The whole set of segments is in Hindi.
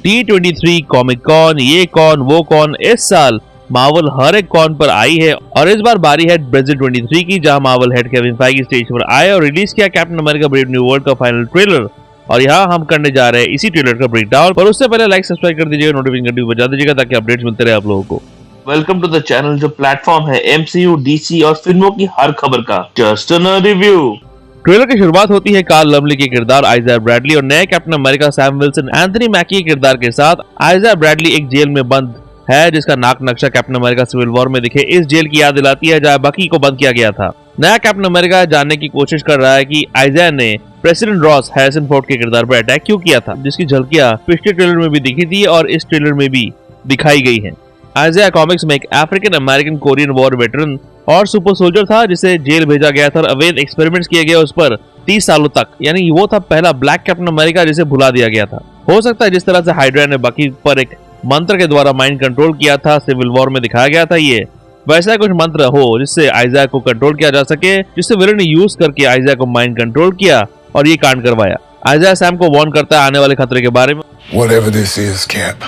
D23 कॉमिक कॉन, ये कॉन वो कॉन, इस साल मार्वल हर एक कॉन पर आई है और इस बार बारी है ब्रेजिल 23 की, जहां मार्वल हेड केविन फेइगी स्टेज पर आए और रिलीज किया captain America brave new world का फाइनल ट्रेलर। और यहाँ हम करने जा रहे हैं इसी ट्रेलर का ब्रेकडाउन, पर उससे पहले लाइक सब्सक्राइब कर दीजिएगा, नोटिफिकेशन घंटी बजा दीजिएगा ताकि अपडेट्स मिलते रहे आप लोगों को। वेलकम टू द चैनल, जो प्लेटफॉर्म है MCU, DC और फिल्मों की हर खबर का। Just a review. ट्रेलर की शुरुआत होती है कार्ल लवली के किरदार आइज़ाया ब्रैडली और नए captain America Sam Wilson Anthony मैकी के किरदार के साथ। आइज़ाया ब्रैडली एक जेल में बंद है जिसका नाक नक्शा कैप्टन अमेरिका सिविल वॉर में दिखे इस जेल की याद दिलाती है जहां बकी को बंद किया गया था। नया कैप्टन अमेरिका जानने की कोशिश कर रहा है कि आइज़ाया ने प्रेसिडेंट रॉस हैरिसन फोर्ड के किरदार पर अटैक क्यों किया था, जिसकी झलकियां पिछले ट्रेलर में भी दिखी थी और इस ट्रेलर में भी दिखाई गई है। आइज़ाया कॉमिक्स में एक African American Korean war veteran और सुपर सोल्जर था जिसे जेल भेजा गया था और अवैध एक्सपेरिमेंट्स किए गए उस पर 30 सालों तक, यानी वो था पहला ब्लैक कैप्टन अमेरिका जिसे भुला दिया गया था। हो सकता है जिस तरह से हाइड्रा ने बकी पर एक मंत्र के द्वारा माइंड कंट्रोल किया था, सिविल वॉर में दिखाया गया था, ये वैसा कुछ मंत्र हो जिससे आइज़ाया को कंट्रोल किया जा सके, जिससे विलन ने यूज करके आइज़ाया को माइंड कंट्रोल किया और ये कांड करवाया। आइज़ाया सैम को वार्न करता है आने वाले खतरे के बारे में। Whatever this is, Cap,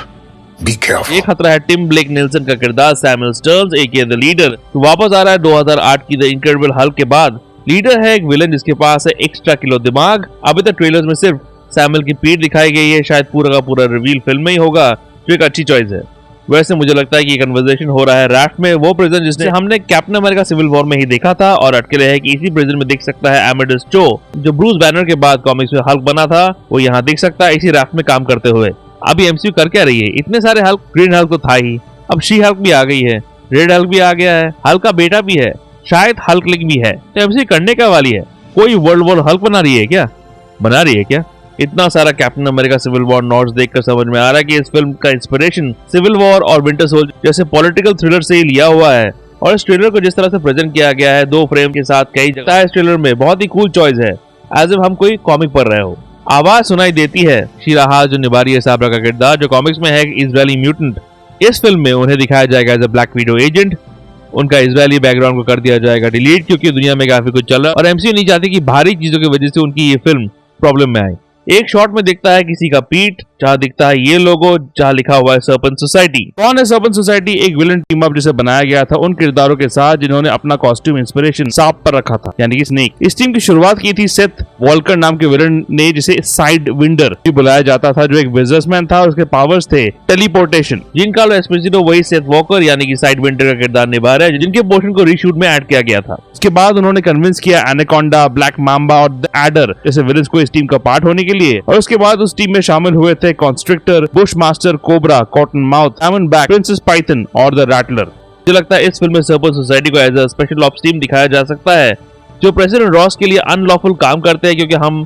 be careful. ये खतरा है टिम ब्लेक नेल्सन का किरदार Samuel Sterns aka the leader, तो वापस आ रहा है 2008 की द इनक्रेडिबल हल्क के बाद। लीडर है एक विलन जिसके पास है एक्स्ट्रा किलो दिमाग। अभी तक ट्रेलर्स में सिर्फ सैमुअल की पीठ दिखाई गई है, शायद पूरा का पूरा रिवील फिल्म में ही होगा, जो एक अच्छी चॉइस है। वैसे मुझे लगता है कि कन्वर्सेशन हो रहा है राफ्ट में, वो प्रिजन जिसने हमने कैप्टन अमेरिका सिविल वॉर में ही देखा था और अटके है कि इसी प्रिजन में दिख सकता है एमेडस चो, जो ब्रूस बैनर के बाद कॉमिक्स में हल्क बना था, वो यहाँ दिख सकता है इसी राफ्ट में काम करते हुए। अभी MCU कर क्या रही है, इतने सारे हल्क, ग्रीन हल्क तो था ही, अब शी हल्क भी आ गई है, रेड हल्क भी आ गया है, हल्क का बेटा भी है, शायद हल्क लिंक भी है, तो MCU करने क्या वाली है? कोई वर्ल्ड वॉर हल्क बना रही है क्या? इतना सारा Captain America Civil War notes देखकर समझ में आ रहा है कि इस फिल्म का इंस्पिरेशन सिविल वॉर और विंटर सोल्जर जैसे पॉलिटिकल थ्रिलर से ही लिया हुआ है। और इस ट्रेलर को जिस तरह से प्रेजेंट किया गया है 2 फ्रेम के साथ कई जगह, इस ट्रेलर में बहुत ही कूल चॉइस है, एज इफ हम कोई कॉमिक पढ़ रहे हो। आवाज सुनाई देती है शीरा हास जो निभा रही है साबरा का किरदार, जो कॉमिक्स में है इजरायली म्यूटेंट। इस फिल्म में उन्हें दिखाया जाएगा as a black widow agent. उनका इजरायली बैकग्राउंड को कर दिया जाएगा डिलीट, क्योंकि दुनिया में काफी कुछ चल रहा है और MCU नहीं चाहती कि भारी चीजों की वजह से उनकी ये फिल्म प्रॉब्लम में आए। एक शॉट में दिखता है किसी का पीठ, जहाँ दिखता है ये लोगो जहाँ लिखा हुआ है सर्पेंट सोसाइटी। कौन है सर्पेंट सोसाइटी? एक विलन टीम अप जिसे बनाया गया था उन किरदारों के साथ जिन्होंने अपना कॉस्ट्यूम इंस्पिरेशन सांप पर रखा था, यानी कि स्नेक। इस टीम की शुरुआत की थी सेथ वॉल्कर नाम के विलन ने, जिसे साइड विंडर भी बुलाया जाता था, जो एक बिजनेसमैन था। उसके पावर्स थे टेलीपोर्टेशन। जिनका एस्पेसिनो वही सेथ वॉकर यानी कि साइड विंडर का किरदार निभा रहा है, जिनके पोर्शन को रीशूट में ऐड किया गया था। उसके बाद उन्होंने कन्विंस किया एनाकोंडा, ब्लैक माम्बा और द एडर जैसे विलन्स को इस टीम का पार्ट होने के लिए। और उसके बाद उस टीम में शामिल हुए थे Constrictor, Bushmaster, Cobra, Cottonmouth, Diamondback, Princess Python और द रैटलर। मुझे लगता है इस फिल्म में सर्पेंट सोसाइटी को as a special ops team दिखाया जा सकता है, जो प्रेसिडेंट रॉस के लिए अनलॉफुल काम करते हैं, क्योंकि हम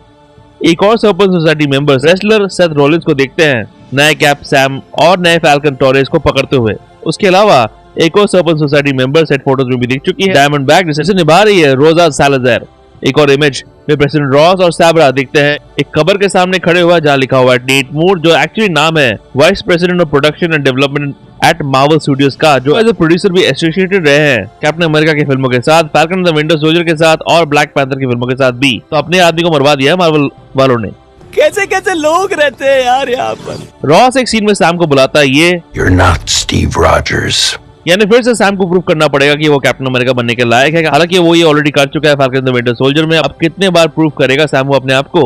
एक और serpent society members wrestler Seth Rollins को देखते हैं नए कैप सैम और नए फैल्कन टोरेस को पकड़ते हुए। उसके अलावा एक और serpent society member set photos में भी दिख चुकी है, डायमंडबैक जिसे निभा रही है रोजा सालाज़ार। एक और इमेज में प्रेसिडेंट रॉस और सैब्रा दिखते हैं एक कबर के सामने खड़े हुआ, जहाँ लिखा हुआ है टेट मूर, जो एक्चुअली नाम है vice president of production and development at Marvel studios का, जो एज ए प्रोड्यूसर भी एसोसिएटेड रहे हैं कैप्टन अमेरिका की फिल्मों के साथ, फाल्कन द विंटर सोल्जर के साथ और ब्लैक पैंथर की फिल्मों के साथ भी। तो अपने आदमी को मरवा दिया है मार्वल वालों ने। कैसे कैसे लोग रहते हैं यार यहाँ पर। रॉस एक सीन में सैम को बुलाता है, ये You're not Steve Rogers. यानी फिर से सैम को प्रूव करना पड़ेगा कि वो कैप्टन अमेरिका बनने के लायक है। हालांकि वो ये ऑलरेडी कर चुका है फाल्कन द विंटर सोल्जर में। अब कितने बार प्रूव करेगा सैम वो अपने आप को?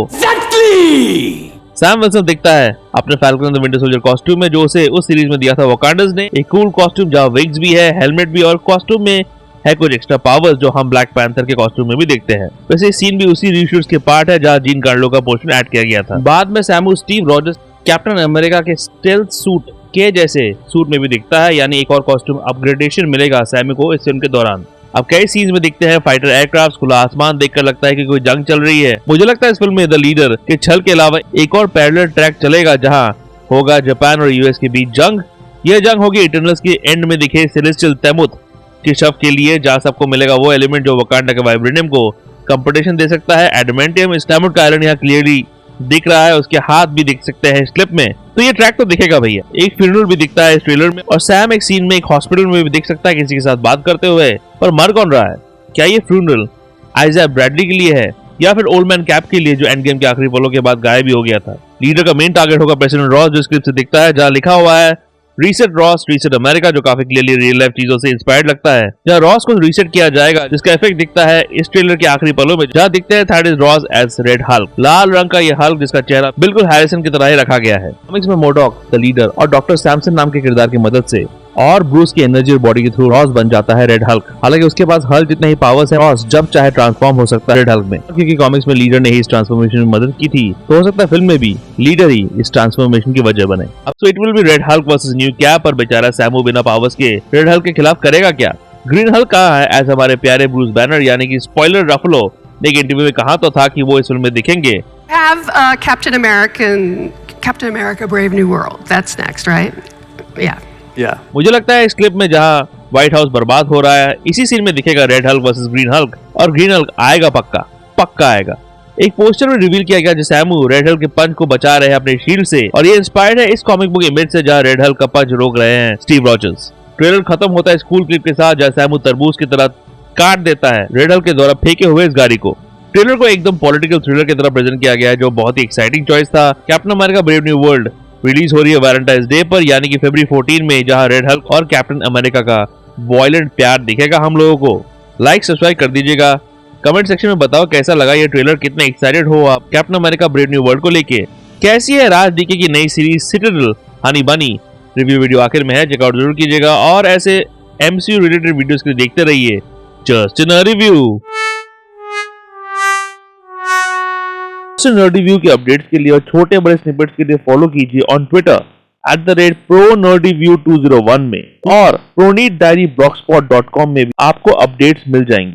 सैम विल्सन दिखता है अपने falcon the winter soldier costume में, जो उसे उस सीरीज में दिया था वकांडर्स ने। एक कूल कॉस्ट्यूम जहाँ विग्स भी है, हेलमेट भी, और कॉस्ट्यूम में है कुछ एक्स्ट्रा पावर्स जो हम ब्लैक पैंथर के कॉस्ट्यूम में भी देखते हैं। वैसे सीन भी उसी रीशूट्स के पार्ट है जहाँ जीन कार्लो का पोर्शन ऐड किया गया था। बाद में Sam Steve Rogers captain America के स्टेल्थ सूट के जैसे सूट में भी दिखता है, यानी एक और कॉस्ट्यूम अपग्रेडेशन मिलेगा सैमी को इस फिल्म के दौरान। अब कई सीन्स में दिखते हैं फाइटर एयरक्राफ्ट, खुला आसमान देखकर लगता है कि कोई जंग चल रही है। मुझे लगता है इस फिल्म में द लीडर के छल के अलावा एक और पैरेलल ट्रैक चलेगा जहां होगा जापान और यूएस के बीच जंग। यह जंग होगी इटर्नल्स के एंड में दिखे सेलेस्टियल तेमुत के शव के लिए, जहां सबको मिलेगा वो एलिमेंट जो वकांडा के वाइब्रेनियम को कंपटीशन दे सकता है। एडमेंटियम इस तेमुत का आयरन यहाँ क्लियरली दिख रहा है, उसके हाथ भी दिख सकते हैं स्लिप में, तो ये ट्रैक तो दिखेगा भैया। एक फ्यूनरल भी दिखता है इस ट्रेलर में, और सैम एक सीन में एक हॉस्पिटल में भी दिख सकता है किसी के साथ बात करते हुए। पर मर कौन रहा है? क्या ये फ्यूनरल आइज़ाया ब्रैडली के लिए है या फिर ओल्ड मैन कैप के लिए जो एंड गेम के आखिरी पलों के बाद गायब भी हो गया था। लीडर का मेन टारगेट होगा प्रेसिडेंट रॉस, जो स्क्रिप्ट से दिखता है, जहां लिखा हुआ है रीसेट रॉस, रीसेट अमेरिका, जो काफी क्लियरली रियल लाइफ चीजों से इंस्पायर्ड लगता है। जहां रॉस को रीसेट किया जाएगा, जिसका इफेक्ट दिखता है इस ट्रेलर के आखिरी पलों में, जहां दिखते हैं third is Ross as red Hulk, लाल रंग का ये हल्क जिसका चेहरा बिल्कुल हैरिसन की तरह ही रखा गया है। कॉमिक्स में मोडॉक, द लीडर और डॉक्टर सैमसन नाम के किरदार की मदद से और ब्रूस की एनर्जी और बॉडी के थ्रू रॉस बन जाता है रेड हल्क। हालांकि उसके पास हल्क जितने ही पावर्स हैं, रॉस जब चाहे ट्रांसफॉर्म हो सकता है रेड हल्क में, क्योंकि कॉमिक्स में लीडर ने ही इस ट्रांसफॉर्मेशन में मदद की थी, तो हो सकता है फिल्म में भी लीडर ही इस ट्रांसफॉर्मेशन की वजह बने। अब तो it will be red Hulk versus new cap, पर बेचारा सैमू बिना पावर्स के रेड हल्क के खिलाफ करेगा क्या? ग्रीन हल्क कहाँ है? ऐसा हमारे प्यारे ब्रूस बैनर यानी कि स्पॉइलर रफलो ने एक इंटरव्यू में कहा तो था कि वो इस फिल्म में दिखेंगे। Have Captain America Brave New World. That's next, right? Yeah. मुझे लगता है इस क्लिप में जहां व्हाइट हाउस बर्बाद हो रहा है, इसी सीन में दिखेगा red Hulk versus green Hulk, और ग्रीन हल्क आएगा, पक्का आएगा। एक पोस्टर में रिवील किया गया जिसमें सैमू रेड हल्क के पंच को बचा रहे हैं अपने शील्ड से, और ये इंस्पायर्ड है इस कॉमिक बुक इमेज से जहां रेड हल्क का पंच रोक रहे हैं स्टीव रॉजर्स। ट्रेलर खत्म होता है स्कूल क्लिप के साथ, जहां सैमू तरबूज की तरह काट देता है रेड हल्क के द्वारा फेंके हुए इस गाड़ी को। ट्रेलर को एकदम पॉलिटिकल थ्रिलर की तरह प्रेजेंट किया गया है, जो बहुत ही एक्साइटिंग चॉइस था। Captain America brave new world release हो रही है वैलेंटाइंस डे पर, यानी कि फरवरी 14 में, जहां रेड हल्क और कैप्टन अमेरिका का वॉयलेंट प्यार दिखेगा हम लोगों को। लाइक सब्सक्राइब कर दीजिएगा, कमेंट सेक्शन में बताओ कैसा लगा ये ट्रेलर, कितने एक्साइटेड हो आप captain America brave new world को लेके। कैसी है राज डीके की नई सीरीज सिटाडेल हनी बनी? रिव्यू वीडियो आखिर में है, चेकआउट जरूर कीजिएगा, और ऐसे MCU रिलेटेड वीडियोस के लिए देखते रहिए just in review. Nerdy view के अपडेट्स के लिए और छोटे बड़े स्निपेट्स के लिए फॉलो कीजिए ऑन ट्विटर @ProNerdyView201 में, और ProNeedDiaryBlogspot.com में भी आपको अपडेट्स मिल जाएंगे।